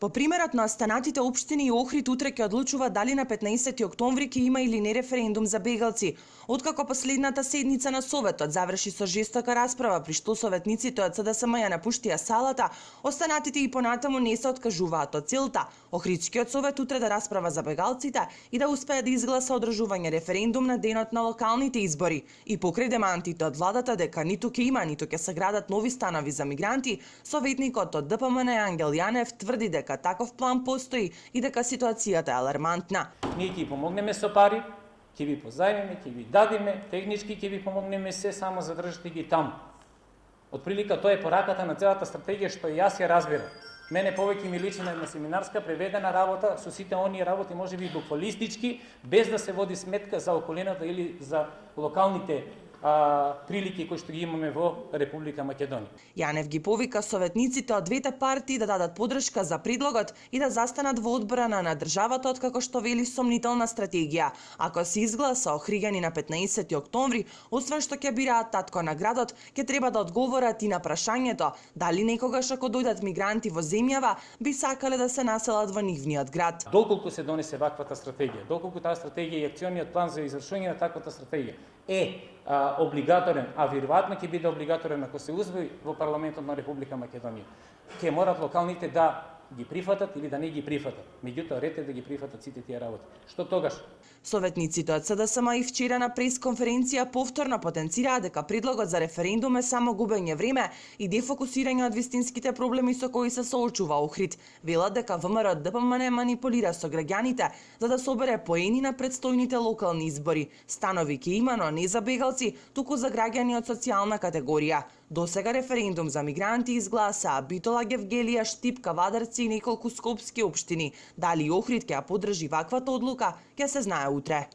По примерот на останатите општини и Охрид утре ќе одлучува дали на 15 октомври ќе има или не референдум за бегалци. Откако последната седница на Советот заврши со жестока расправа при што советниците од СДСМ ја напуштија салата, останатите и понатаму не се откажуваат од целта Охридскиот совет утре да расправа за бегалците и да успее да изгласа одржување референдум на денот на локалните избори. И покрај демантите од владата дека ниту ќе има, ниту ќе се градат нови станови за мигранти, советникот од ДПМН Ангел Јанев тврди дека таков план постои и дека ситуацијата е алармантна. Ние ќе помогнеме со пари, ќе ви позајмиме, ќе ви дадеме, технички ќе ви помогнеме, се само задржите ги таму. Отприлика тоа е пораката на целата стратегија што и јас ја разбирам. Мене повеќе ми личи на една семинарска преведена работа со сите оние работи можеби буквалистички, без да се води сметка за околината или за локалните прилики кои што ги имаме во Република Македонија. Јанев ги повика советниците од двете партии да дадат подршка за предлогот и да застанат во одбрана на државата откако што вели сомнителна стратегија. Ако се изгласа Охриѓани на 15 октомври, освен што ќе бираат татко на градот, ќе треба да одговорат и на прашањето дали некогаш ако дојдат мигранти во земјава, би сакале да се населат во нивниот град. Доколку се донесе ваквата стратегија, доколку таа стратегија и акциониот план за извршување на таквата стратегија е облигаторен, а веројатно ќе биде облигаторен ако се усвои во парламентот на Република Македонија, ќе морат локалните да ги прифатат или да не ги прифатат. Меѓутоа, ред е да ги прифатат сите тие работи. Што тогаш? Советниците од СДСМ и вчера на пресконференција повторно потенцираа дека предлогот за референдум е само губење време и дефокусирање од вистинските проблеми со кои се соочува Охрид. Велат дека ВМРО ДПМН манипулира со граѓаните за да собере поени на предстојните локални избори. Станови ќе има, но не за бегалци, туку за граѓани од социјална категорија. Досега референдум за мигранти изгласаа Битола, Гевгелија, Штип, Кавадарци и неколку скопски општини. Дали Охрид ќе ја поддржи ваквата одлука, ќе се знае утре.